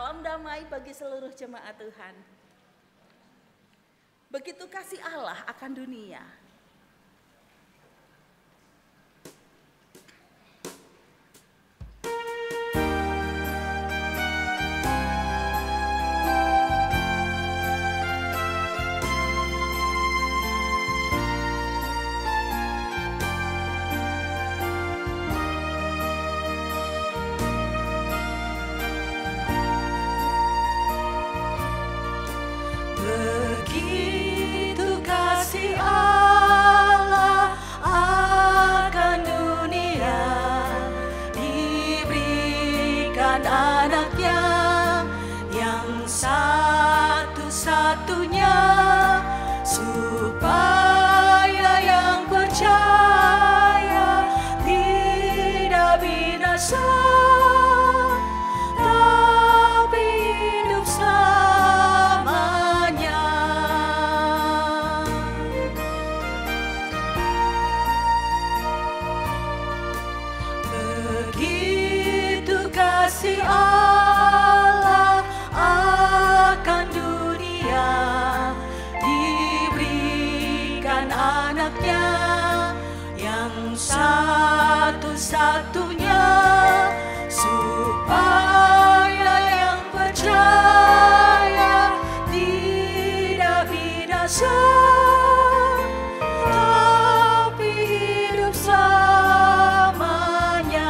Salam damai bagi seluruh jemaat Tuhan. Begitu kasih Allah akan dunia. Begitu kasih Allah akan dunia, diberikan anaknya yang satu-satunya, supaya yang percaya tidak binasa, tapi hidup selamanya. Begitu kasih Allah akan dunia, diberikan anaknya yang satu-satunya, supaya yang percaya tidak binasa, tapi hidup selamanya.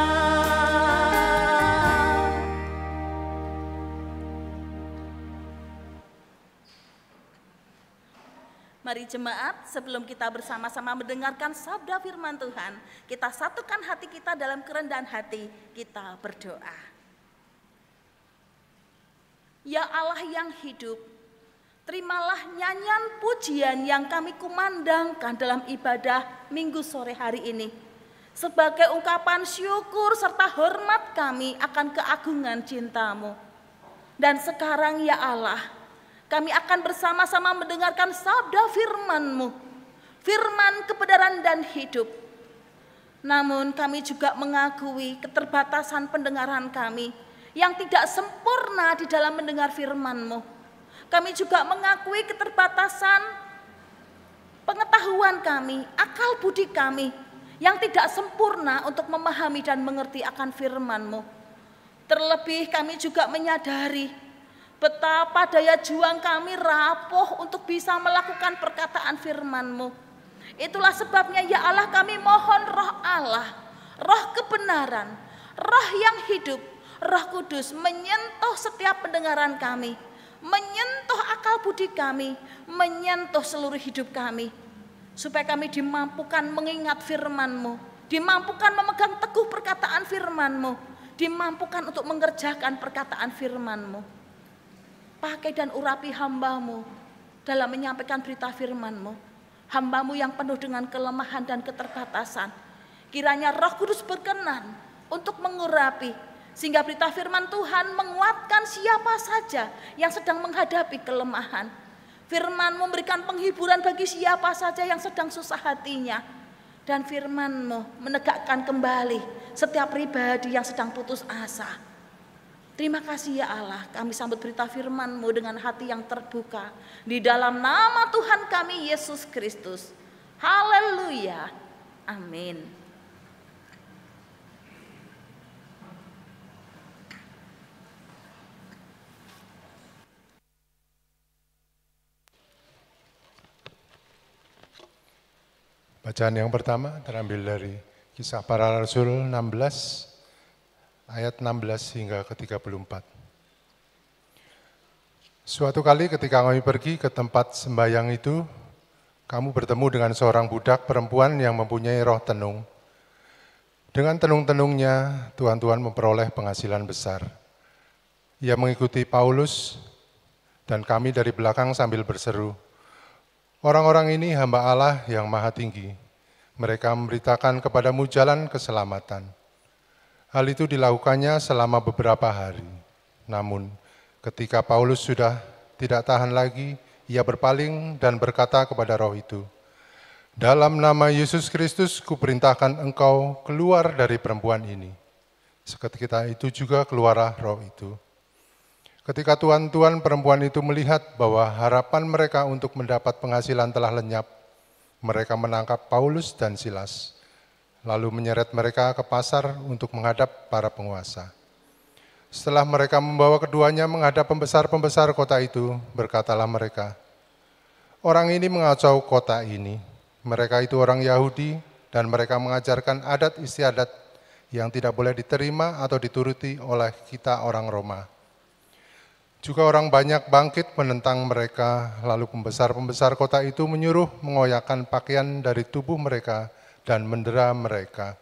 Mari jemaat, sebelum kita bersama-sama mendengarkan sabda firman Tuhan, kita satukan hati kita dalam kerendahan hati, kita berdoa. Ya Allah yang hidup, terimalah nyanyian pujian yang kami kumandangkan dalam ibadah Minggu sore hari ini, sebagai ungkapan syukur serta hormat kami akan keagungan cinta-Mu. Dan sekarang ya Allah, kami akan bersama-sama mendengarkan sabda firman-Mu, firman kebenaran dan hidup. Namun kami juga mengakui keterbatasan pendengaran kami yang tidak sempurna di dalam mendengar firman-Mu. Kami juga mengakui keterbatasan pengetahuan kami, akal budi kami yang tidak sempurna untuk memahami dan mengerti akan firman-Mu. Terlebih kami juga menyadari betapa daya juang kami rapuh untuk bisa melakukan perkataan firman-Mu. Itulah sebabnya ya Allah, kami mohon Roh Allah, Roh kebenaran, Roh yang hidup, Roh Kudus menyentuh setiap pendengaran kami, menyentuh akal budi kami, menyentuh seluruh hidup kami, supaya kami dimampukan mengingat firman-Mu, dimampukan memegang teguh perkataan firman-Mu, dimampukan untuk mengerjakan perkataan firman-Mu. Pakai dan urapi hamba-Mu dalam menyampaikan berita firman-Mu, hamba-Mu yang penuh dengan kelemahan dan keterbatasan. Kiranya Roh Kudus berkenan untuk mengurapi, sehingga berita firman Tuhan menguatkan siapa saja yang sedang menghadapi kelemahan. Firman-Mu memberikan penghiburan bagi siapa saja yang sedang susah hatinya. Dan firman-Mu menegakkan kembali setiap pribadi yang sedang putus asa. Terima kasih ya Allah, kami sambut berita firman-Mu dengan hati yang terbuka. Di dalam nama Tuhan kami Yesus Kristus. Haleluya. Amin. Bacaan yang pertama terambil dari Kisah Para Rasul 16, ayat 16 hingga ke-34. Suatu kali ketika kami pergi ke tempat sembahyang itu, kamu bertemu dengan seorang budak perempuan yang mempunyai roh tenung. Dengan tenung-tenungnya, Tuhan memperoleh penghasilan besar. Ia mengikuti Paulus dan kami dari belakang sambil berseru, "Orang-orang ini hamba Allah yang maha tinggi. Mereka memberitakan kepadamu jalan keselamatan." Hal itu dilakukannya selama beberapa hari. Namun, ketika Paulus sudah tidak tahan lagi, ia berpaling dan berkata kepada roh itu, "Dalam nama Yesus Kristus, kuperintahkan engkau keluar dari perempuan ini." Seketika itu juga keluarlah roh itu. Ketika tuan-tuan perempuan itu melihat bahwa harapan mereka untuk mendapat penghasilan telah lenyap, mereka menangkap Paulus dan Silas, lalu menyeret mereka ke pasar untuk menghadap para penguasa. Setelah mereka membawa keduanya menghadap pembesar-pembesar kota itu, berkatalah mereka, "Orang ini mengacau kota ini. Mereka itu orang Yahudi dan mereka mengajarkan adat istiadat yang tidak boleh diterima atau dituruti oleh kita orang Roma." Juga orang banyak bangkit menentang mereka, lalu pembesar-pembesar kota itu menyuruh mengoyakkan pakaian dari tubuh mereka dan mendera mereka.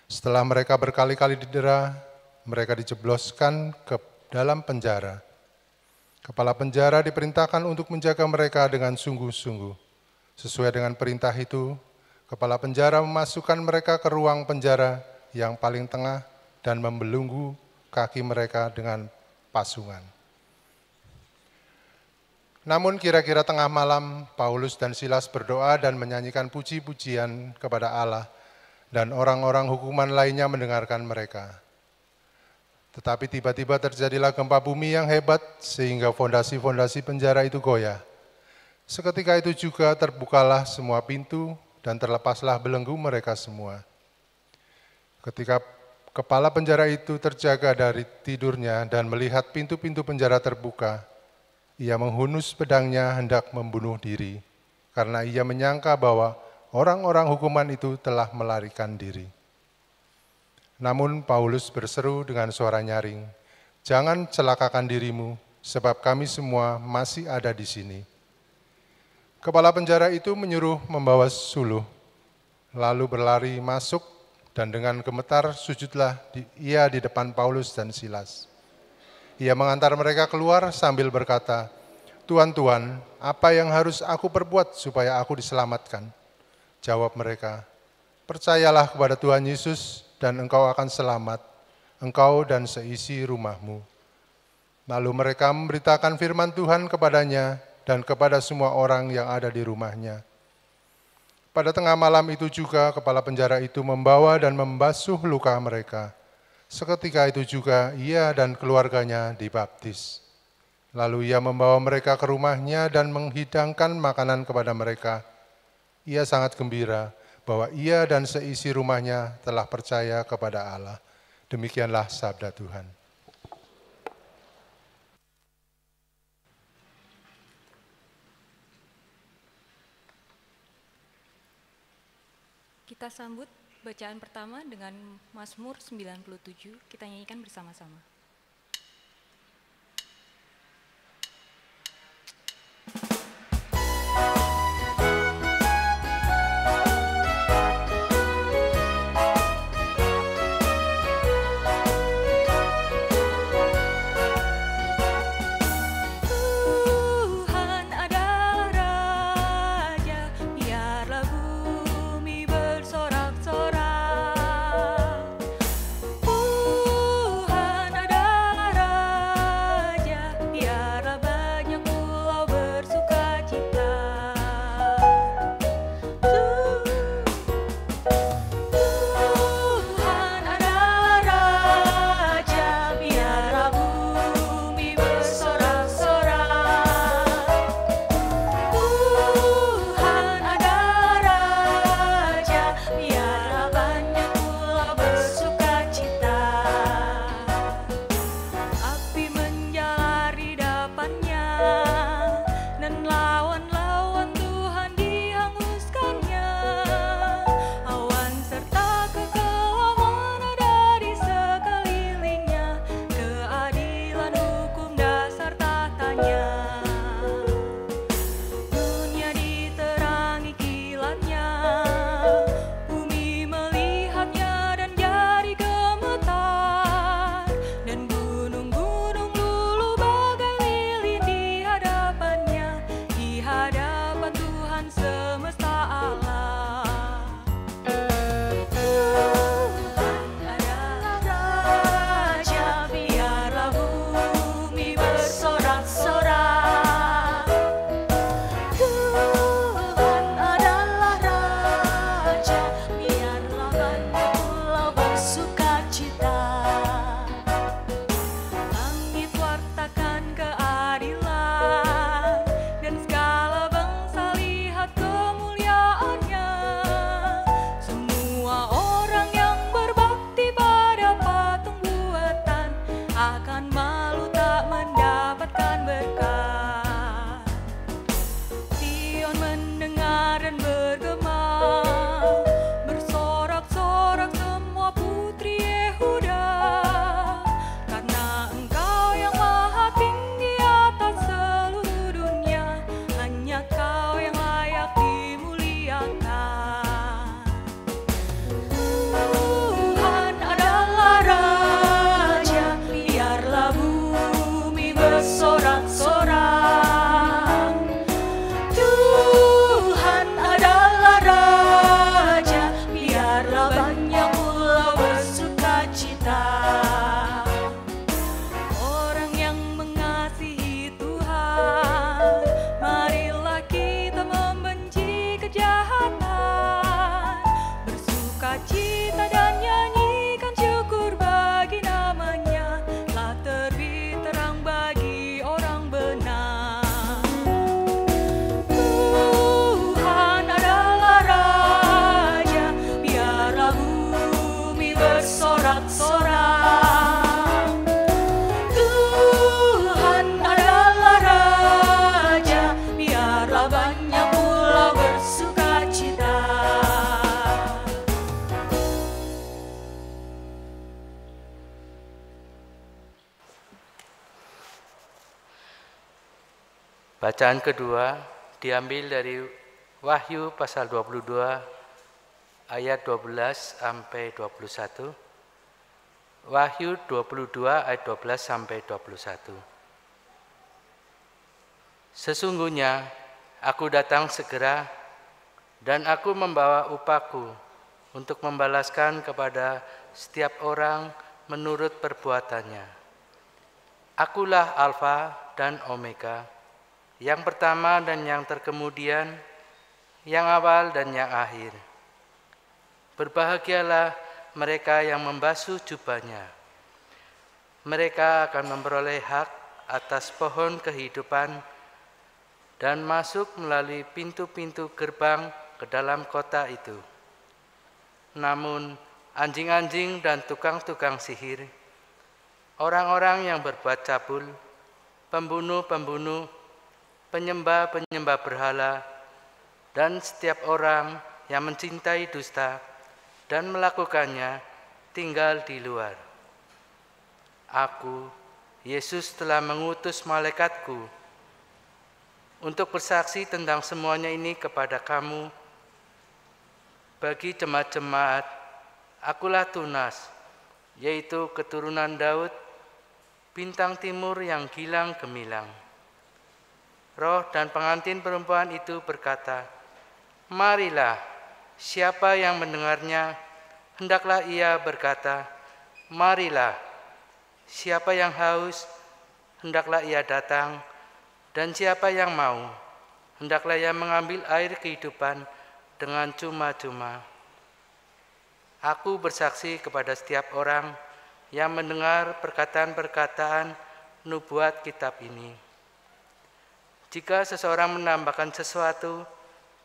Setelah mereka berkali-kali didera, mereka dijebloskan ke dalam penjara. Kepala penjara diperintahkan untuk menjaga mereka dengan sungguh-sungguh. Sesuai dengan perintah itu, kepala penjara memasukkan mereka ke ruang penjara yang paling tengah dan membelenggu kaki mereka dengan pasungan. Namun kira-kira tengah malam, Paulus dan Silas berdoa dan menyanyikan puji-pujian kepada Allah, dan orang-orang hukuman lainnya mendengarkan mereka. Tetapi tiba-tiba terjadilah gempa bumi yang hebat sehingga fondasi-fondasi penjara itu goyah. Seketika itu juga terbukalah semua pintu dan terlepaslah belenggu mereka semua. Ketika kepala penjara itu terjaga dari tidurnya dan melihat pintu-pintu penjara terbuka, ia menghunus pedangnya hendak membunuh diri, karena ia menyangka bahwa orang-orang hukuman itu telah melarikan diri. Namun Paulus berseru dengan suara nyaring, "Jangan celakakan dirimu, sebab kami semua masih ada di sini." Kepala penjara itu menyuruh membawa suluh, lalu berlari masuk, dan dengan gemetar sujudlah ia di depan Paulus dan Silas. Ia mengantar mereka keluar sambil berkata, "Tuan-tuan, apa yang harus aku perbuat supaya aku diselamatkan?" Jawab mereka, "Percayalah kepada Tuhan Yesus dan engkau akan selamat, engkau dan seisi rumahmu." Lalu mereka memberitakan firman Tuhan kepadanya dan kepada semua orang yang ada di rumahnya. Pada tengah malam itu juga kepala penjara itu membawa dan membasuh luka mereka. Seketika itu juga ia dan keluarganya dibaptis. Lalu ia membawa mereka ke rumahnya dan menghidangkan makanan kepada mereka. Ia sangat gembira bahwa ia dan seisi rumahnya telah percaya kepada Allah. Demikianlah sabda Tuhan. Kita sambut bacaan pertama dengan Mazmur 97, kita nyanyikan bersama-sama. Tuhan ada Bacaan kedua diambil dari Wahyu pasal 22 ayat 12 sampai 21. Wahyu 22 ayat 12 sampai 21. Sesungguhnya aku datang segera dan aku membawa upahku untuk membalaskan kepada setiap orang menurut perbuatannya. Akulah Alfa dan Omega, yang pertama dan yang terkemudian, yang awal dan yang akhir. Berbahagialah mereka yang membasuh jubahnya. Mereka akan memperoleh hak atas pohon kehidupan dan masuk melalui pintu-pintu gerbang ke dalam kota itu. Namun anjing-anjing dan tukang-tukang sihir, orang-orang yang berbuat cabul, pembunuh-pembunuh, penyembah-penyembah berhala, dan setiap orang yang mencintai dusta dan melakukannya tinggal di luar. Aku, Yesus, telah mengutus malaikatku untuk bersaksi tentang semuanya ini kepada kamu. Bagi jemaat-jemaat, akulah tunas, yaitu keturunan Daud, bintang timur yang gilang gemilang. Roh dan pengantin perempuan itu berkata, marilah, siapa yang mendengarnya, hendaklah ia berkata, marilah, siapa yang haus, hendaklah ia datang, dan siapa yang mau, hendaklah ia mengambil air kehidupan dengan cuma-cuma. Aku bersaksi kepada setiap orang yang mendengar perkataan-perkataan nubuat kitab ini. Jika seseorang menambahkan sesuatu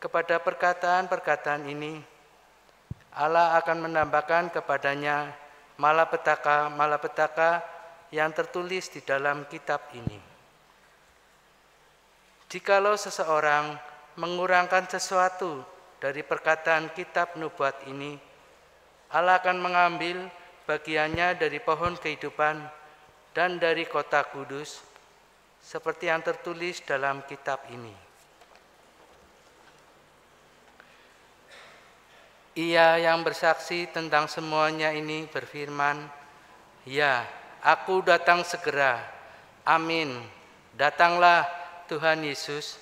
kepada perkataan-perkataan ini, Allah akan menambahkan kepadanya malapetaka yang tertulis di dalam kitab ini. Jikalau seseorang mengurangkan sesuatu dari perkataan kitab nubuat ini, Allah akan mengambil bagiannya dari pohon kehidupan dan dari kota kudus, seperti yang tertulis dalam kitab ini. Ia yang bersaksi tentang semuanya ini berfirman, ya, aku datang segera. Amin. Datanglah Tuhan Yesus.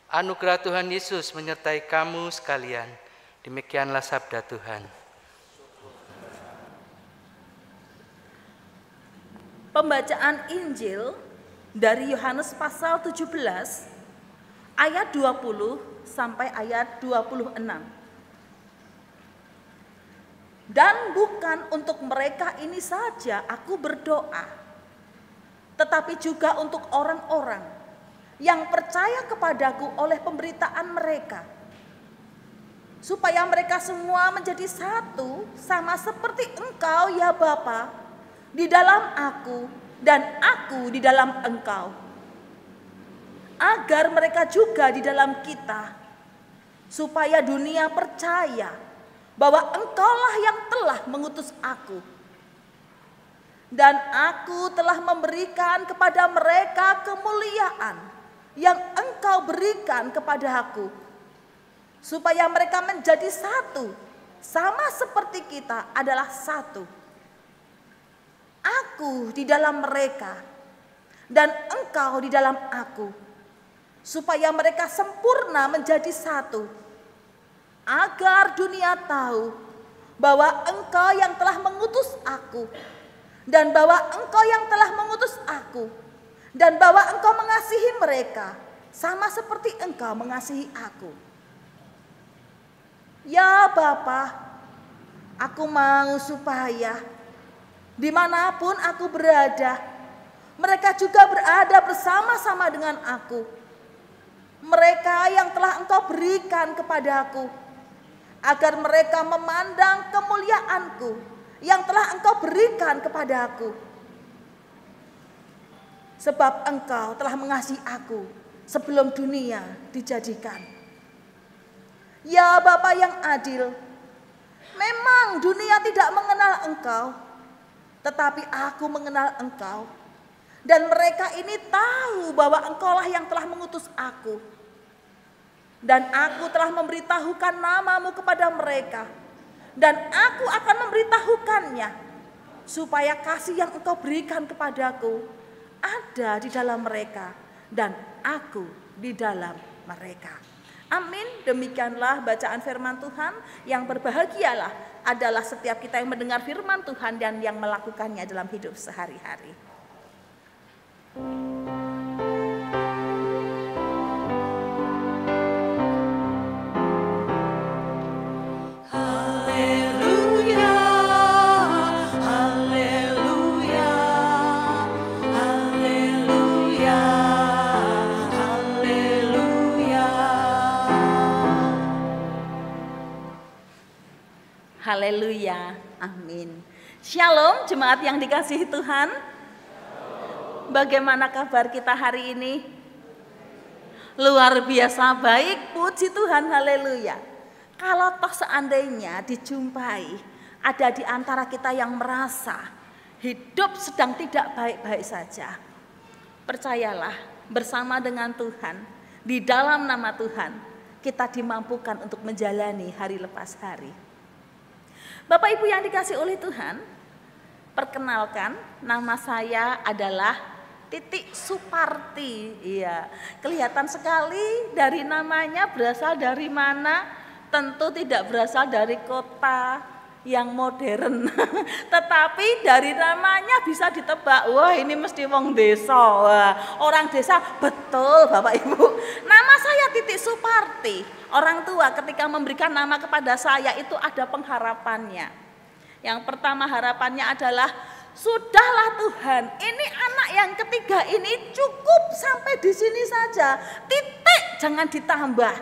Anugerah Tuhan Yesus menyertai kamu sekalian. Demikianlah sabda Tuhan. Pembacaan Injil dari Yohanes pasal 17 ayat 20 sampai ayat 26. Dan bukan untuk mereka ini saja aku berdoa, tetapi juga untuk orang-orang yang percaya kepadaku oleh pemberitaan mereka, supaya mereka semua menjadi satu, sama seperti Engkau ya Bapa, di dalam aku dan aku di dalam Engkau, agar mereka juga di dalam kita, supaya dunia percaya bahwa Engkaulah yang telah mengutus aku. Dan aku telah memberikan kepada mereka kemuliaan yang Engkau berikan kepada aku, supaya mereka menjadi satu, sama seperti kita adalah satu. Aku di dalam mereka dan Engkau di dalam aku, supaya mereka sempurna menjadi satu, agar dunia tahu bahwa Engkau yang telah mengutus aku, dan bahwa Engkau yang telah mengutus aku, dan bahwa Engkau mengasihi mereka sama seperti Engkau mengasihi aku. Ya Bapa, aku mau supaya dimanapun aku berada, mereka juga berada bersama-sama dengan aku. Mereka yang telah Engkau berikan kepadaku, agar mereka memandang kemuliaanku yang telah Engkau berikan kepadaku. Sebab Engkau telah mengasihi aku sebelum dunia dijadikan. Ya Bapa yang adil, memang dunia tidak mengenal Engkau, tetapi aku mengenal Engkau. Dan mereka ini tahu bahwa Engkaulah yang telah mengutus aku. Dan aku telah memberitahukan namamu kepada mereka. Dan aku akan memberitahukannya, supaya kasih yang Engkau berikan kepadaku ada di dalam mereka, dan aku di dalam mereka. Amin. Demikianlah bacaan firman Tuhan. Yang berbahagialah adalah setiap kita yang mendengar firman Tuhan dan yang melakukannya dalam hidup sehari-hari. Haleluya, haleluya, haleluya, haleluya. Haleluya. Amin. Shalom jemaat yang dikasihi Tuhan. Bagaimana kabar kita hari ini? Luar biasa baik, puji Tuhan, haleluya. Kalau toh seandainya dijumpai ada di antara kita yang merasa hidup sedang tidak baik-baik saja, percayalah, bersama dengan Tuhan, di dalam nama Tuhan, kita dimampukan untuk menjalani hari lepas hari. Bapak Ibu yang dikasih oleh Tuhan, perkenalkan, nama saya adalah Titik Suparti. Iya, kelihatan sekali dari namanya berasal dari mana. Tentu tidak berasal dari kota yang modern. Tetapi dari namanya bisa ditebak, wah ini mesti wong desa. Wah, orang desa, betul Bapak Ibu. Nama saya Titik Suparti. Orang tua ketika memberikan nama kepada saya itu ada pengharapannya. Yang pertama harapannya adalah, sudahlah Tuhan, ini anak yang ketiga ini cukup sampai di sini saja. Titik, jangan ditambah.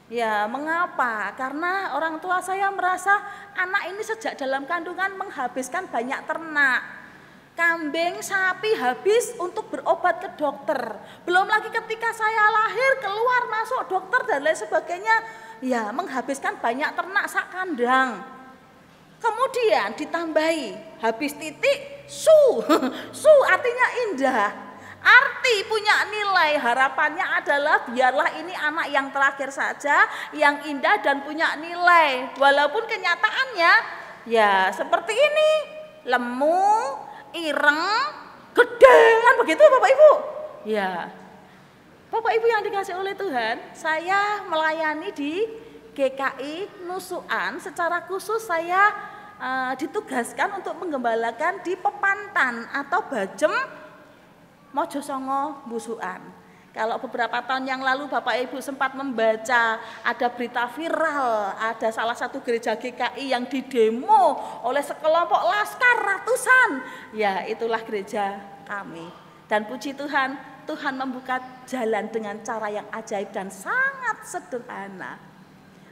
Ya, mengapa? Karena orang tua saya merasa anak ini sejak dalam kandungan menghabiskan banyak ternak. Kambing, sapi habis untuk berobat ke dokter. Belum lagi ketika saya lahir, keluar masuk dokter dan lain sebagainya. Ya, menghabiskan banyak ternak sak kandang. Kemudian ditambahi habis titik su. Su artinya indah. Arti punya nilai, harapannya adalah biarlah ini anak yang terakhir saja, yang indah dan punya nilai. Walaupun kenyataannya ya seperti ini, lemu, ireng, gede, kan begitu Bapak Ibu? Ya, Bapak Ibu yang dikasih oleh Tuhan, saya melayani di GKI Nusukan. Secara khusus saya ditugaskan untuk menggembalakan di Pepantan atau Bajem Mojosongo Busukan. Kalau beberapa tahun yang lalu Bapak Ibu sempat membaca ada berita viral, ada salah satu gereja GKI yang didemo oleh sekelompok laskar ratusan. Ya, itulah gereja kami. Dan puji Tuhan, Tuhan membuka jalan dengan cara yang ajaib dan sangat sederhana.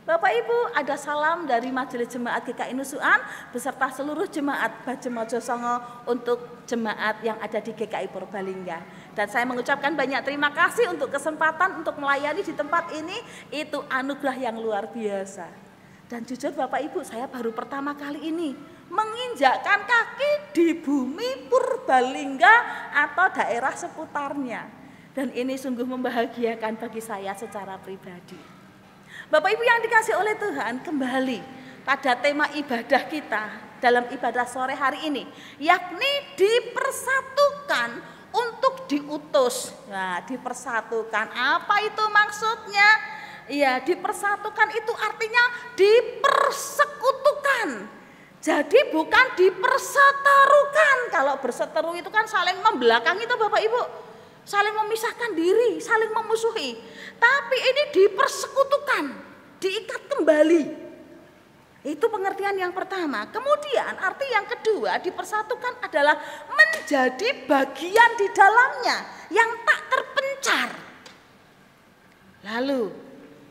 Bapak Ibu, ada salam dari Majelis Jemaat GKI Nusukan beserta seluruh jemaat Bajem Mojosongo untuk jemaat yang ada di GKI Purbalingga. Dan saya mengucapkan banyak terima kasih untuk kesempatan untuk melayani di tempat ini. Itu anugerah yang luar biasa. Dan jujur Bapak Ibu, saya baru pertama kali ini menginjakkan kaki di bumi Purbalingga atau daerah seputarnya. Dan ini sungguh membahagiakan bagi saya secara pribadi. Bapak Ibu yang dikasih oleh Tuhan, kembali pada tema ibadah kita dalam ibadah sore hari ini, yakni dipersatukan untuk diutus. Nah, dipersatukan, apa itu maksudnya? Ya, dipersatukan itu artinya dipersekutukan. Jadi bukan diperseterukan. Kalau berseteru itu kan saling membelakangi itu Bapak Ibu. Saling memisahkan diri, saling memusuhi. Tapi ini dipersekutukan, diikat kembali. Itu pengertian yang pertama. Kemudian arti yang kedua, dipersatukan adalah menjadi bagian di dalamnya yang tak terpencar. Lalu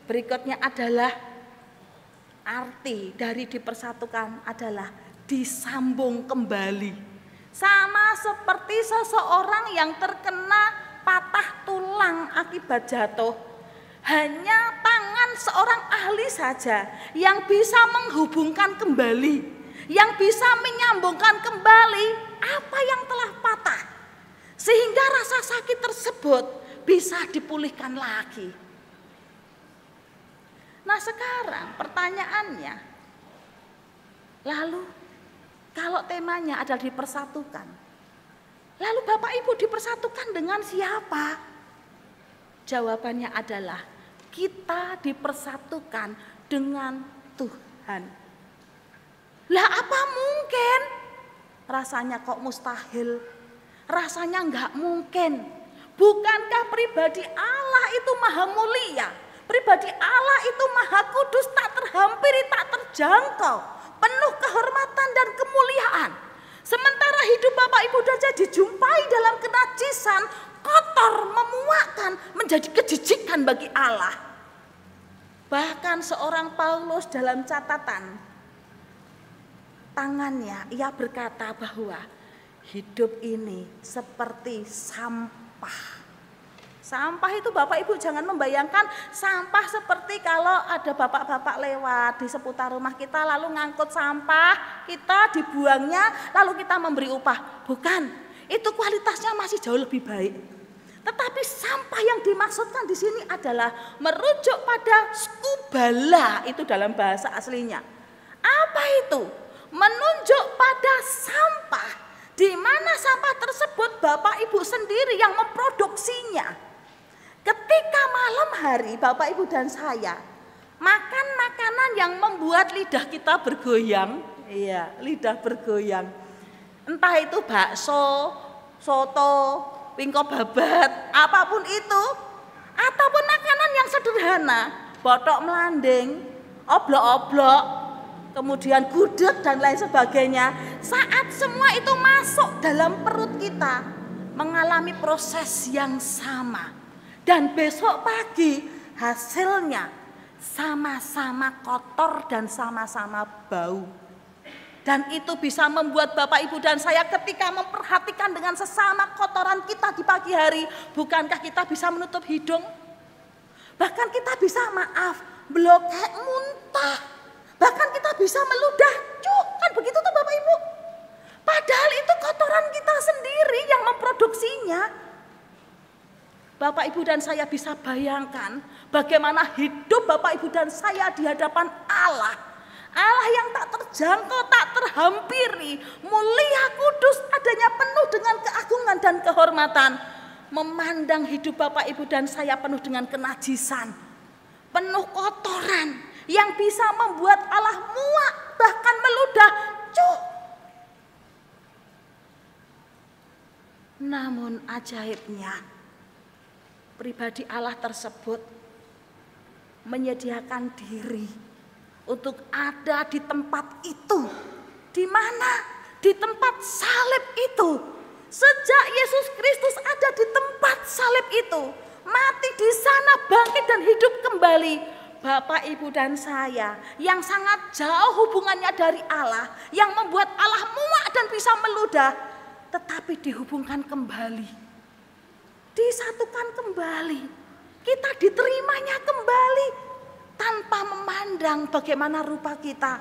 berikutnya adalah arti dari dipersatukan adalah disambung kembali. Sama seperti seseorang yang terkena patah tulang akibat jatuh. Hanya tangan seorang ahli saja yang bisa menghubungkan kembali, yang bisa menyambungkan kembali apa yang telah patah. sehingga rasa sakit tersebut bisa dipulihkan lagi. Nah sekarang pertanyaannya, lalu kalau temanya adalah dipersatukan, lalu Bapak Ibu dipersatukan dengan siapa? Jawabannya adalah kita dipersatukan dengan Tuhan. Lah apa mungkin? Rasanya kok mustahil? Rasanya enggak mungkin. Bukankah pribadi Allah itu maha mulia? Pribadi Allah itu maha kudus, tak terhampiri, tak terjangkau, penuh kehormatan dan kemuliaan. Sementara hidup Bapak Ibu dan saya dijumpai dalam kenajisan, kotor, memuakkan, menjadi kejijikan bagi Allah. Bahkan seorang Paulus dalam catatan tangannya, ia berkata bahwa hidup ini seperti sampah. Sampah itu Bapak Ibu jangan membayangkan sampah seperti kalau ada bapak-bapak lewat di seputar rumah kita lalu ngangkut sampah, kita dibuangnya lalu kita memberi upah. Bukan, itu kualitasnya masih jauh lebih baik. Tetapi sampah yang dimaksudkan di sini adalah merujuk pada skubala, itu dalam bahasa aslinya. Apa itu? Menunjuk pada sampah, di mana sampah tersebut Bapak Ibu sendiri yang memproduksinya. Ketika malam hari Bapak Ibu dan saya makan makanan yang membuat lidah kita bergoyang, iya, lidah bergoyang. Entah itu bakso, soto, wingko babat, apapun itu, ataupun makanan yang sederhana, botok melanding, oblok-oblok, kemudian gudeg dan lain sebagainya. Saat semua itu masuk dalam perut kita, mengalami proses yang sama. Dan besok pagi hasilnya sama-sama kotor dan sama-sama bau. Dan itu bisa membuat Bapak Ibu dan saya ketika memperhatikan dengan sesama kotoran kita di pagi hari, bukankah kita bisa menutup hidung? Bahkan kita bisa blokek muntah. Bahkan kita bisa meludah, kan begitu tuh Bapak Ibu. Padahal itu kotoran kita sendiri yang memproduksinya. Bapak Ibu dan saya bisa bayangkan bagaimana hidup Bapak Ibu dan saya di hadapan Allah. Allah yang tak terjangkau, tak terhampiri, mulia, kudus, adanya penuh dengan keagungan dan kehormatan. Memandang hidup Bapak Ibu dan saya penuh dengan kenajisan, penuh kotoran yang bisa membuat Allah muak, bahkan meludah. Namun ajaibnya, pribadi Allah tersebut menyediakan diri untuk ada di tempat itu. Di mana? Di tempat salib itu. Sejak Yesus Kristus ada di tempat salib itu, mati di sana, bangkit dan hidup kembali. Bapak, Ibu dan saya yang sangat jauh hubungannya dari Allah, yang membuat Allah muak dan bisa meludah, tetapi dihubungkan kembali, disatukan kembali, kita diterimanya kembali tanpa memandang bagaimana rupa kita.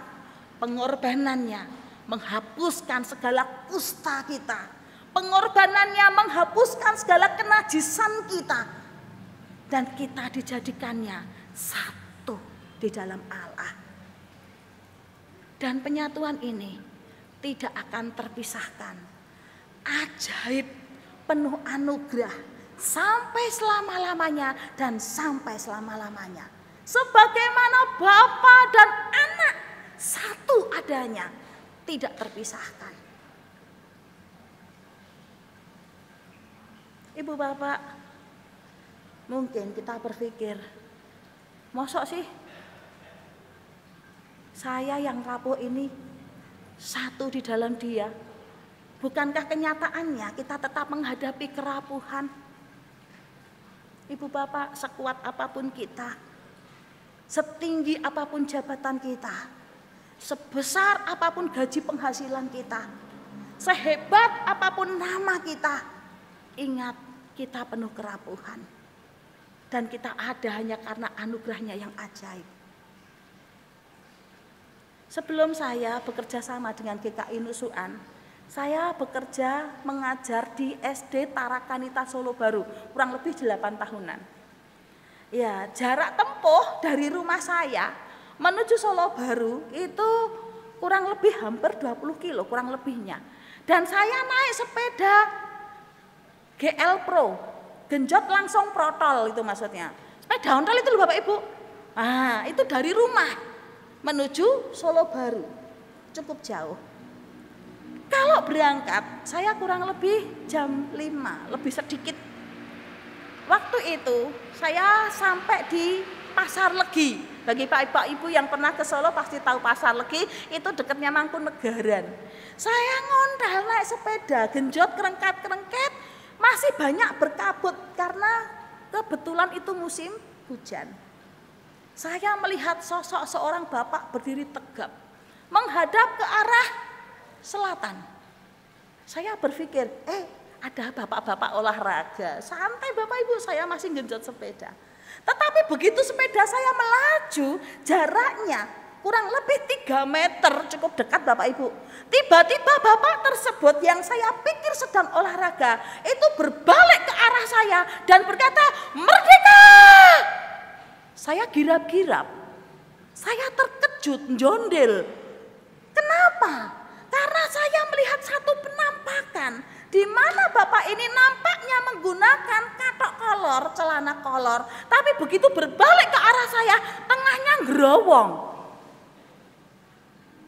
Pengorbanannya menghapuskan segala kusta kita, pengorbanannya menghapuskan segala kenajisan kita, dan kita dijadikannya satu di dalam Allah. Dan penyatuan ini tidak akan terpisahkan. Ajaib, penuh anugerah sampai selama-lamanya dan sampai selama-lamanya. Sebagaimana Bapa dan Anak satu adanya, tidak terpisahkan. Ibu Bapak, mungkin kita berpikir, mosok sih saya yang rapuh ini satu di dalam Dia? Bukankah kenyataannya kita tetap menghadapi kerapuhan? Ibu Bapak, sekuat apapun kita, setinggi apapun jabatan kita, sebesar apapun gaji penghasilan kita, sehebat apapun nama kita, ingat kita penuh kerapuhan. Dan kita ada hanya karena anugerahnya yang ajaib. Sebelum saya bekerja sama dengan GKI Nusuan, Saya bekerja mengajar di SD Tarakanita Solo Baru, kurang lebih 8 tahunan. Ya, jarak tempuh dari rumah saya menuju Solo Baru itu kurang lebih hampir 20 kilo, kurang lebihnya. Dan saya naik sepeda GL Pro, genjot langsung protol itu maksudnya. Sepeda ontel itu loh Bapak Ibu. Ah, itu dari rumah menuju Solo Baru, cukup jauh. Kalau berangkat, saya kurang lebih jam 5, lebih sedikit. Waktu itu saya sampai di Pasar Legi. Bagi Pak Ibu yang pernah ke Solo pasti tahu Pasar Legi, itu dekatnya Mangkunegaran. Saya ngondal naik sepeda, genjot kerengkat-kerengket, masih banyak berkabut karena kebetulan itu musim hujan. Saya melihat sosok seorang bapak berdiri tegap, menghadap ke arah selatan. Saya berpikir, ada bapak-bapak olahraga, santai Bapak Ibu, saya masih genjot sepeda. Tetapi begitu sepeda saya melaju, jaraknya kurang lebih 3 meter, cukup dekat Bapak Ibu. Tiba-tiba bapak tersebut yang saya pikir sedang olahraga, itu berbalik ke arah saya dan berkata, "Merdeka!" Saya girap-girap, saya terkejut, njondel. Kenapa? Karena saya melihat satu penampakan di mana bapak ini nampaknya menggunakan katok kolor, celana kolor, tapi begitu berbalik ke arah saya, tengahnya gerowong.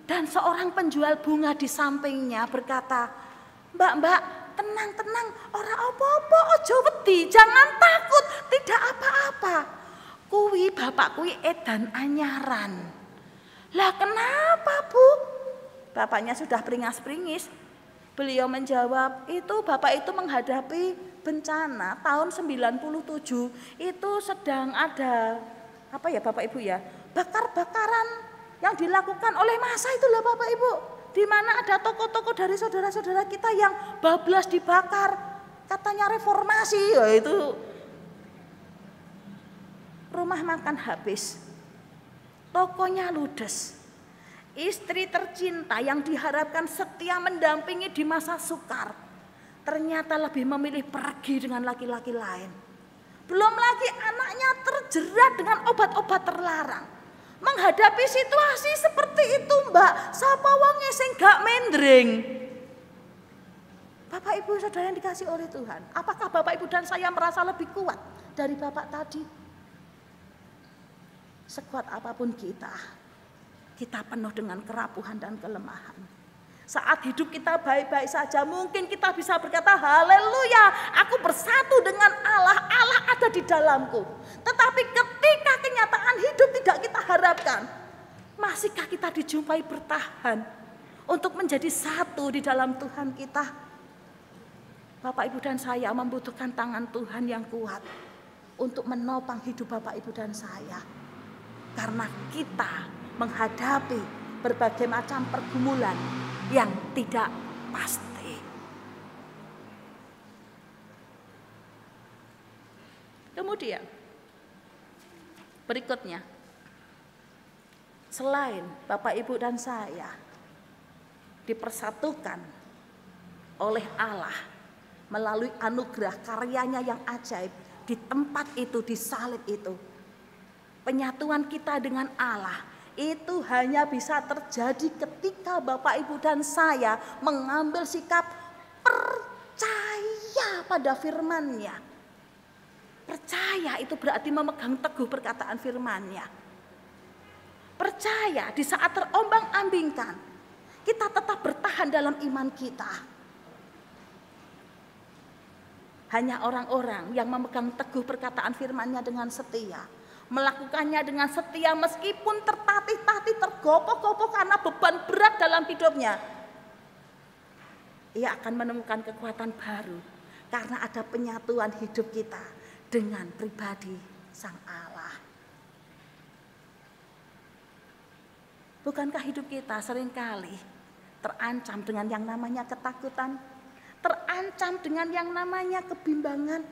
Dan seorang penjual bunga di sampingnya berkata, "Mbak, tenang, ora apa-apa, ojo wedi, jangan takut, tidak apa-apa. Kuwi bapak kuwi edan anyaran." Lah kenapa Bu? Bapaknya sudah peringas-peringis. Beliau menjawab, itu bapak itu menghadapi bencana tahun 97. Itu sedang ada, apa ya Bapak Ibu ya, bakar-bakaran yang dilakukan oleh massa itulah Bapak Ibu. Di mana ada toko-toko dari saudara-saudara kita yang bablas dibakar. Katanya reformasi, yaitu rumah makan habis. Tokonya ludes. Istri tercinta yang diharapkan setia mendampingi di masa sukar, ternyata lebih memilih pergi dengan laki-laki lain. Belum lagi anaknya terjerat dengan obat-obat terlarang. Menghadapi situasi seperti itu Mbak, sapa wonge sing gak mendring. Bapak Ibu Saudara yang dikasih oleh Tuhan, apakah Bapak Ibu dan saya merasa lebih kuat dari Bapak tadi? Sekuat apapun kita penuh dengan kerapuhan dan kelemahan. Saat hidup kita baik-baik saja, mungkin kita bisa berkata, "Haleluya, aku bersatu dengan Allah, Allah ada di dalamku." Tetapi ketika kenyataan hidup tidak kita harapkan, masihkah kita dijumpai bertahan untuk menjadi satu di dalam Tuhan kita? Bapak Ibu dan saya membutuhkan tangan Tuhan yang kuat untuk menopang hidup Bapak Ibu dan saya. Karena kita menghadapi berbagai macam pergumulan yang tidak pasti. Kemudian berikutnya, selain Bapak Ibu dan saya dipersatukan oleh Allah melalui anugerah karyanya yang ajaib di tempat itu, di salib itu, penyatuan kita dengan Allah itu hanya bisa terjadi ketika Bapak Ibu dan saya mengambil sikap percaya pada firman-Nya. Percaya itu berarti memegang teguh perkataan firman-Nya. Percaya di saat terombang-ambingkan, kita tetap bertahan dalam iman kita. Hanya orang-orang yang memegang teguh perkataan firman-Nya dengan setia, melakukannya dengan setia meskipun tertatih-tatih, tergopoh-gopoh karena beban berat dalam hidupnya, ia akan menemukan kekuatan baru karena ada penyatuan hidup kita dengan pribadi Sang Allah. Bukankah hidup kita seringkali terancam dengan yang namanya ketakutan, terancam dengan yang namanya kebimbangan,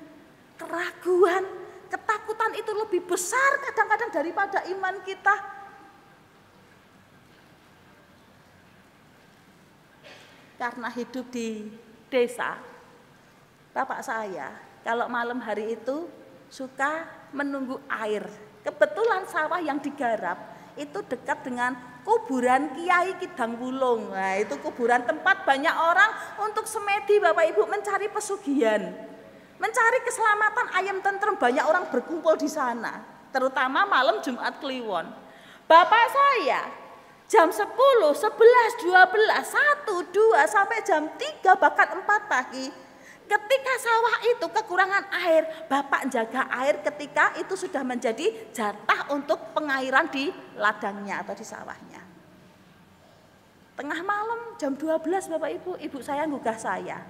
keraguan? Ketakutan itu lebih besar kadang-kadang daripada iman kita. karena hidup di desa, bapak saya kalau malam hari itu suka menunggu air. Kebetulan sawah yang digarap itu dekat dengan kuburan Kiai Kidang Wulung. Nah, itu kuburan tempat banyak orang untuk semedi Bapak Ibu mencari pesugihan. Mencari keselamatan ayam tentrem, banyak orang berkumpul di sana. Terutama malam Jumat Kliwon. Bapak saya jam 10, 11, 12, 1, 2 sampai jam 3 bahkan 4 pagi. Ketika sawah itu kekurangan air, Bapak jaga air ketika itu sudah menjadi jatah untuk pengairan di ladangnya atau di sawahnya. Tengah malam jam 12 Bapak Ibu, ibu saya gugah saya.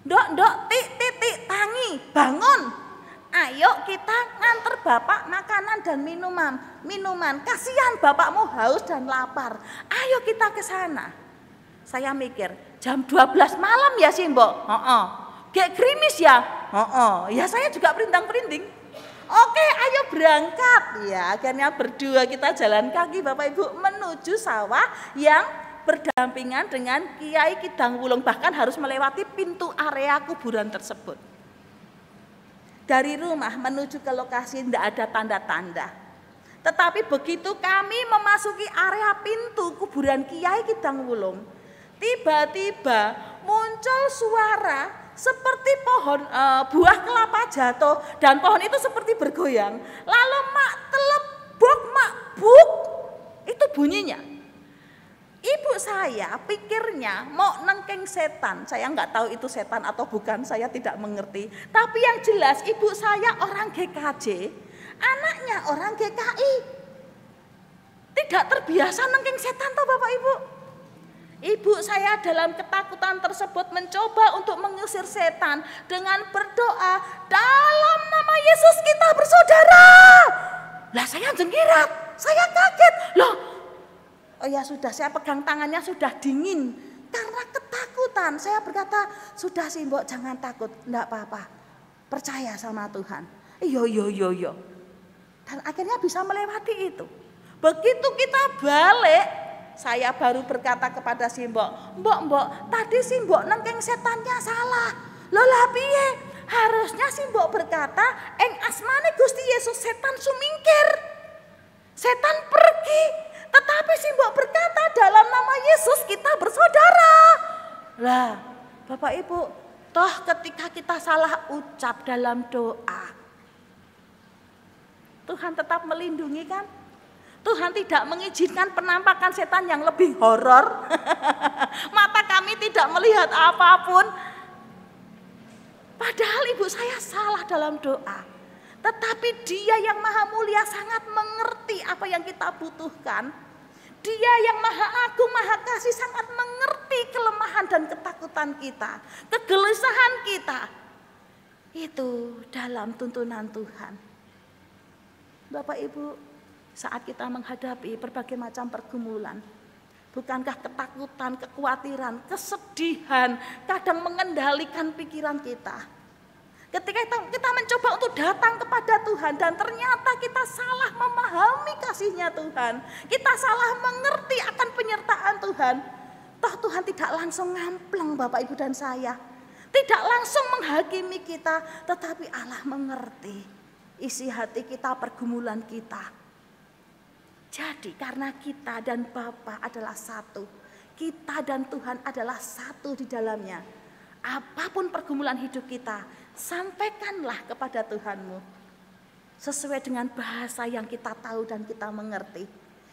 Ndok, tik, tangi, bangun. Ayo kita nganter Bapak makanan dan minuman. Kasihan Bapakmu haus dan lapar. Ayo kita ke sana. Saya mikir, jam 12 malam ya sih Mbok? Kayak gerimis ya? Ya saya juga perintang-perinding. Oke, ayo berangkat. Ya, akhirnya berdua kita jalan kaki Bapak Ibu menuju sawah yang berdampingan dengan Kiai Kidang Wulung, bahkan harus melewati pintu area kuburan tersebut. Dari rumah menuju ke lokasi tidak ada tanda-tanda. Tetapi begitu kami memasuki area pintu kuburan Kiai Kidang Wulung, tiba-tiba muncul suara seperti pohon buah kelapa jatuh dan pohon itu seperti bergoyang. Lalu mak telebok, mak buk, itu bunyinya. Ibu saya pikirnya mau nengking setan. Saya nggak tahu itu setan atau bukan, saya tidak mengerti. Tapi yang jelas ibu saya orang GKJ, anaknya orang GKI. Tidak terbiasa nengking setan toh Bapak Ibu. Ibu saya dalam ketakutan tersebut mencoba untuk mengusir setan dengan berdoa, dalam nama Yesus kita bersaudara. Lah saya jengkirat, saya kaget. Loh, oh ya sudah, saya pegang tangannya sudah dingin. Karena ketakutan, saya berkata, sudah sih Mbok jangan takut, enggak apa-apa. Percaya sama Tuhan. Iyo. Dan akhirnya bisa melewati itu. Begitu kita balik, saya baru berkata kepada si Mbok, tadi si Mbok nengking setannya salah. Loh piye? Harusnya si Mbok berkata, ing asmane Gusti Yesus setan sumingkir. Setan pergi. Tetapi si Mbok berkata dalam nama Yesus kita bersaudara. Lah, Bapak Ibu, toh ketika kita salah ucap dalam doa, Tuhan tetap melindungi kan? Tuhan tidak mengizinkan penampakan setan yang lebih horor. Mata kami tidak melihat apapun. Padahal ibu saya salah dalam doa. Tetapi Dia yang Maha Mulia sangat mengerti apa yang kita butuhkan. Dia yang Maha Agung, Maha Kasih sangat mengerti kelemahan dan ketakutan kita, kegelisahan kita. Itu dalam tuntunan Tuhan. Bapak Ibu, saat kita menghadapi berbagai macam pergumulan, bukankah ketakutan, kekhawatiran, kesedihan kadang mengendalikan pikiran kita? Ketika kita mencoba untuk datang kepada Tuhan dan ternyata kita salah memahami kasih-Nya Tuhan, kita salah mengerti akan penyertaan Tuhan, toh Tuhan tidak langsung ngampleng Bapak Ibu dan saya, tidak langsung menghakimi kita, tetapi Allah mengerti isi hati kita, pergumulan kita. Jadi karena kita dan Bapa adalah satu, kita dan Tuhan adalah satu di dalamnya. Apapun pergumulan hidup kita, sampaikanlah kepada Tuhanmu. Sesuai dengan bahasa yang kita tahu dan kita mengerti,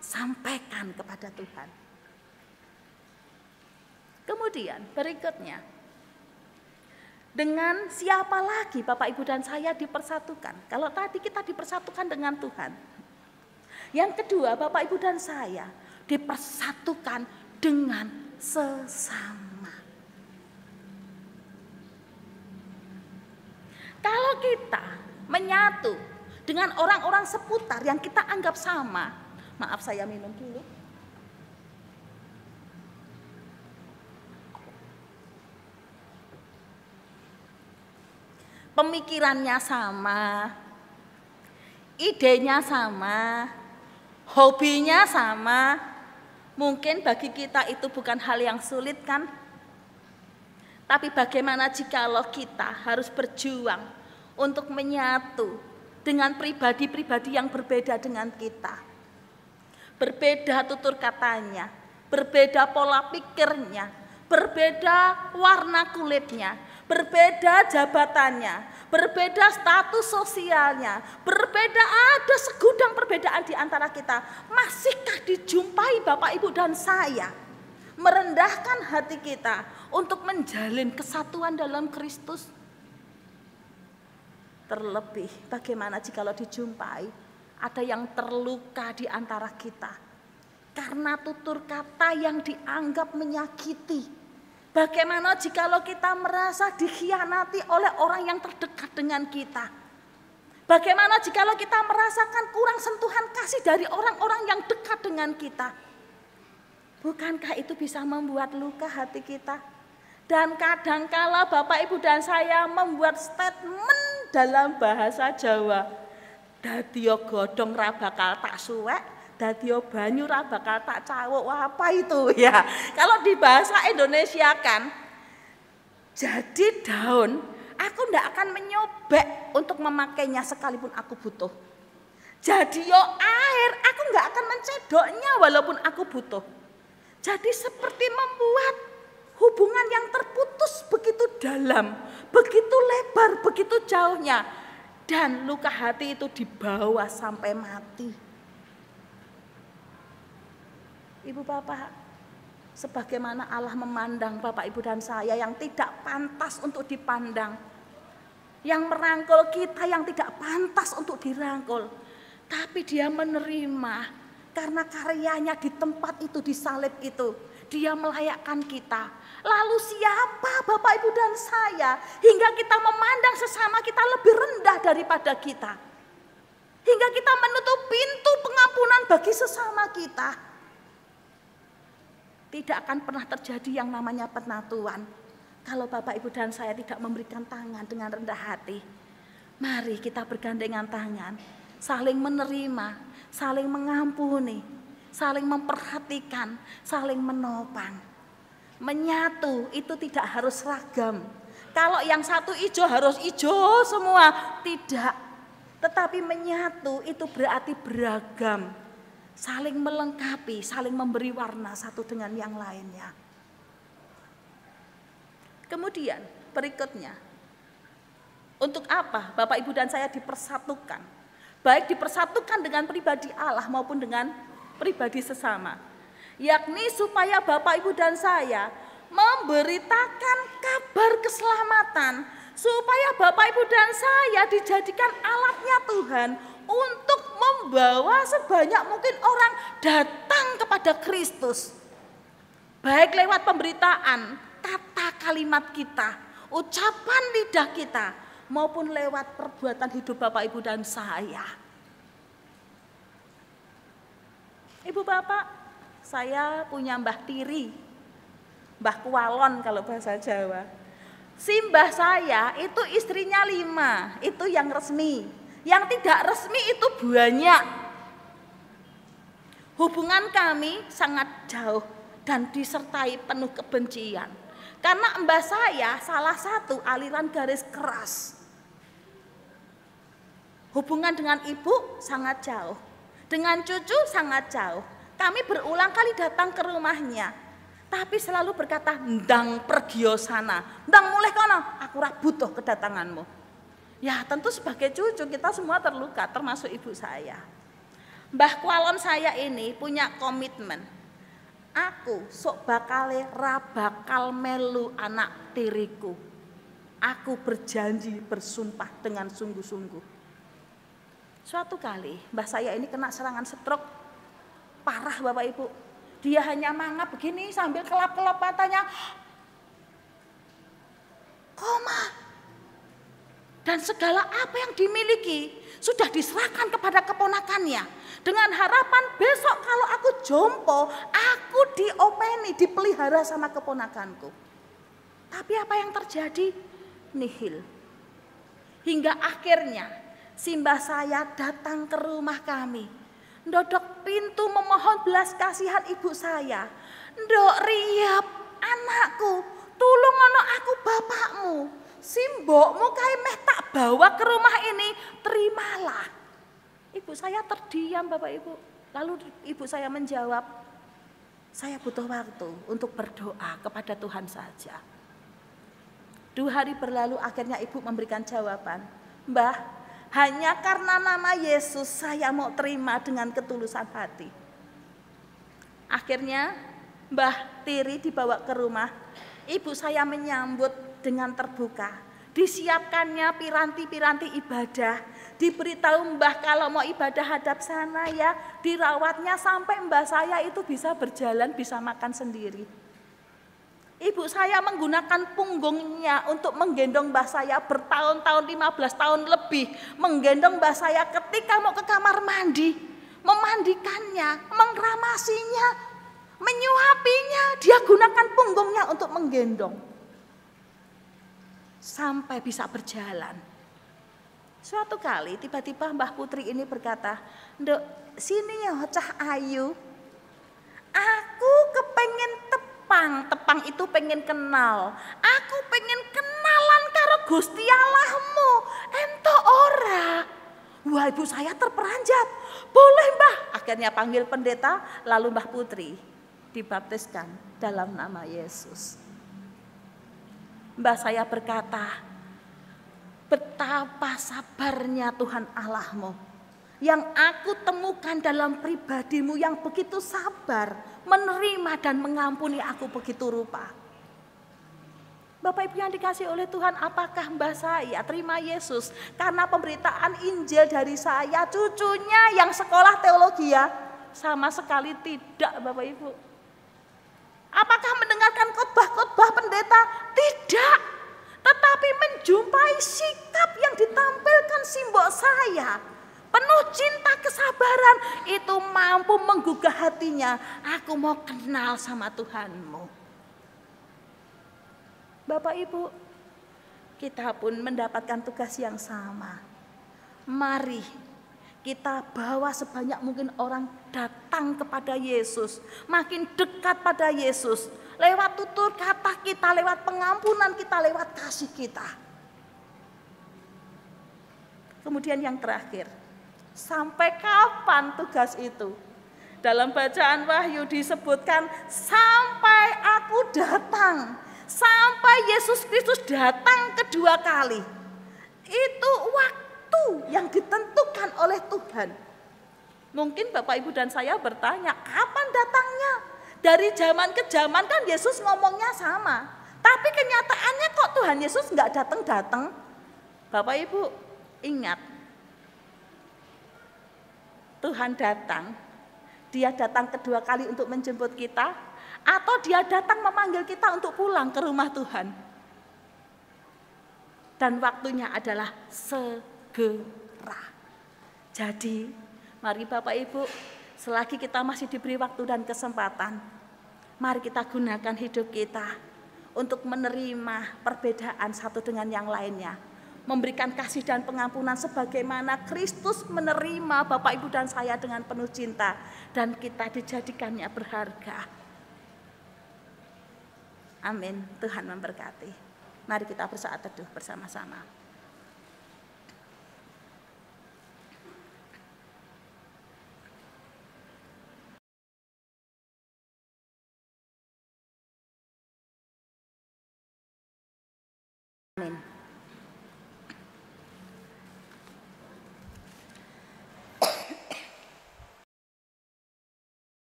sampaikan kepada Tuhan. Kemudian berikutnya, dengan siapa lagi Bapak Ibu dan saya dipersatukan? Kalau tadi kita dipersatukan dengan Tuhan. Yang kedua, Bapak Ibu dan saya dipersatukan dengan sesama. Kalau kita menyatu dengan orang-orang seputar yang kita anggap sama, maaf saya minum dulu. Pemikirannya sama, idenya sama, hobinya sama, mungkin bagi kita itu bukan hal yang sulit kan? Tapi bagaimana jikalau kita harus berjuang untuk menyatu dengan pribadi-pribadi yang berbeda dengan kita. Berbeda tutur katanya, berbeda pola pikirnya, berbeda warna kulitnya, berbeda jabatannya, berbeda status sosialnya, berbeda, ada segudang perbedaan di antara kita. Masihkah dijumpai Bapak Ibu dan saya merendahkan hati kita untuk menjalin kesatuan dalam Kristus? Terlebih bagaimana jikalau dijumpai ada yang terluka di antara kita karena tutur kata yang dianggap menyakiti. Bagaimana jikalau kita merasa dikhianati oleh orang yang terdekat dengan kita? Bagaimana jikalau kita merasakan kurang sentuhan kasih dari orang-orang yang dekat dengan kita? Bukankah itu bisa membuat luka hati kita? Dan kadangkala Bapak Ibu dan saya membuat statement dalam bahasa Jawa. Dadio godhong ra bakal tak suwek, dadio banyu ra bakal tak cawuk. Wah, apa itu ya? Kalau di bahasa Indonesia kan, jadi daun, aku ndak akan menyobek untuk memakainya sekalipun aku butuh. Jadi yo air, aku nggak akan mencedoknya walaupun aku butuh. Jadi seperti membuat hubungan yang terputus begitu dalam, begitu lebar, begitu jauhnya. Dan luka hati itu dibawa sampai mati. Ibu bapak, sebagaimana Allah memandang Bapak Ibu dan saya yang tidak pantas untuk dipandang, yang merangkul kita yang tidak pantas untuk dirangkul, tapi Dia menerima. Karena karyanya di tempat itu, di salib itu, Dia melayakkan kita. Lalu siapa Bapak Ibu dan saya hingga kita memandang sesama kita lebih rendah daripada kita? Hingga kita menutup pintu pengampunan bagi sesama kita. Tidak akan pernah terjadi yang namanya penyatuan kalau Bapak Ibu dan saya tidak memberikan tangan dengan rendah hati. Mari kita bergandengan tangan, saling menerima, saling mengampuni, saling memperhatikan, saling menopang. Menyatu itu tidak harus seragam. Kalau yang satu hijau harus hijau semua, tidak. Tetapi menyatu itu berarti beragam, saling melengkapi, saling memberi warna satu dengan yang lainnya. Kemudian berikutnya, untuk apa Bapak Ibu dan saya dipersatukan? Baik dipersatukan dengan pribadi Allah maupun dengan pribadi sesama. Yakni supaya Bapak Ibu dan saya memberitakan kabar keselamatan. Supaya Bapak Ibu dan saya dijadikan alatnya Tuhan untuk membawa sebanyak mungkin orang datang kepada Kristus. Baik lewat pemberitaan, kata kalimat kita, ucapan lidah kita, maupun lewat perbuatan hidup Bapak Ibu dan saya. Ibu Bapak, saya punya Mbah Tiri, Mbah Kualon kalau bahasa Jawa. Si mbah saya itu istrinya 5, itu yang resmi. Yang tidak resmi itu banyak. Hubungan kami sangat jauh dan disertai penuh kebencian. Karena mbah saya salah satu aliran garis keras. Hubungan dengan ibu sangat jauh, dengan cucu sangat jauh. Kami berulang kali datang ke rumahnya, tapi selalu berkata, "Ndang pergio sana, ndang mulai kono, aku ora butuh kedatanganmu." Ya tentu sebagai cucu kita semua terluka, termasuk ibu saya. Mbah Kualon saya ini punya komitmen, aku sok bakale ra bakal melu anak tiriku. Aku berjanji bersumpah dengan sungguh-sungguh. Suatu kali mbah saya ini kena serangan stroke parah Bapak Ibu. Dia hanya mangap begini sambil kelap-kelap matanya, koma. Dan segala apa yang dimiliki sudah diserahkan kepada keponakannya. Dengan harapan besok kalau aku jompo, aku diopeni, dipelihara sama keponakanku. Tapi apa yang terjadi? Nihil. Hingga akhirnya si mbah saya datang ke rumah kami, ndodok pintu memohon belas kasihan ibu saya. "Ndok Riap, anakku, tulung ono aku anakmu, simbokmu kae meh tak bawa ke rumah ini, terimalah. Ibu saya terdiam Bapak Ibu. Lalu ibu saya menjawab, saya butuh waktu untuk berdoa kepada Tuhan saja. 2 hari berlalu akhirnya ibu memberikan jawaban, Mbah, hanya karena nama Yesus saya mau terima dengan ketulusan hati. Akhirnya Mbah Tiri dibawa ke rumah. Ibu saya menyambut dengan terbuka. Disiapkannya piranti-piranti ibadah. Diberitahu Mbah kalau mau ibadah hadap sana ya. Dirawatnya sampai Mbah saya itu bisa berjalan, bisa makan sendiri. Ibu saya menggunakan punggungnya untuk menggendong Mbah saya bertahun-tahun, 15 tahun lebih. Menggendong Mbah saya ketika mau ke kamar mandi. Memandikannya, mengramasinya, menyuapinya. Dia gunakan punggungnya untuk menggendong. Sampai bisa berjalan. Suatu kali tiba-tiba Mbah Putri ini berkata, Nduk, sini ya Cah Ayu. Aku kepengen tepang itu pengen kenal. Aku pengen kenalan karo Gusti Allahmu. Ento ora. Wah, ibu saya terperanjat. Boleh Mbah. Akhirnya panggil pendeta, lalu Mbah Putri dibaptiskan dalam nama Yesus. Mbah saya berkata, betapa sabarnya Tuhan Allahmu yang aku temukan dalam pribadimu yang begitu sabar, menerima dan mengampuni aku begitu rupa. Bapak Ibu yang dikasih oleh Tuhan, apakah Mbah saya terima Yesus karena pemberitaan Injil dari saya, cucunya yang sekolah teologi ya? Sama sekali tidak Bapak Ibu. Apakah mendengarkan khotbah-khotbah pendeta? Tidak. Tetapi menjumpai sikap yang ditampilkan simbok saya, penuh cinta kesabaran, itu mampu menggugah hatinya. Aku mau kenal sama Tuhanmu. Bapak Ibu, kita pun mendapatkan tugas yang sama. Mari kita bawa sebanyak mungkin orang datang kepada Yesus, makin dekat pada Yesus, lewat tutur kata kita, lewat pengampunan kita, lewat kasih kita. Kemudian yang terakhir, sampai kapan tugas itu? Dalam bacaan Wahyu disebutkan sampai aku datang, sampai Yesus Kristus datang kedua kali. Itu waktu yang ditentukan oleh Tuhan. Mungkin Bapak Ibu dan saya bertanya, kapan datangnya? Dari zaman ke zaman kan Yesus ngomongnya sama. Tapi kenyataannya kok Tuhan Yesus nggak datang-datang? Bapak Ibu ingat, Tuhan datang. Dia datang kedua kali untuk menjemput kita, atau dia datang memanggil kita untuk pulang ke rumah Tuhan. Dan waktunya adalah segera. Jadi, mari Bapak Ibu, selagi kita masih diberi waktu dan kesempatan, mari kita gunakan hidup kita untuk menerima perbedaan satu dengan yang lainnya. Memberikan kasih dan pengampunan sebagaimana Kristus menerima Bapak Ibu dan saya dengan penuh cinta. Dan kita dijadikannya berharga. Amin. Tuhan memberkati. Mari kita bersaat teduh bersama-sama.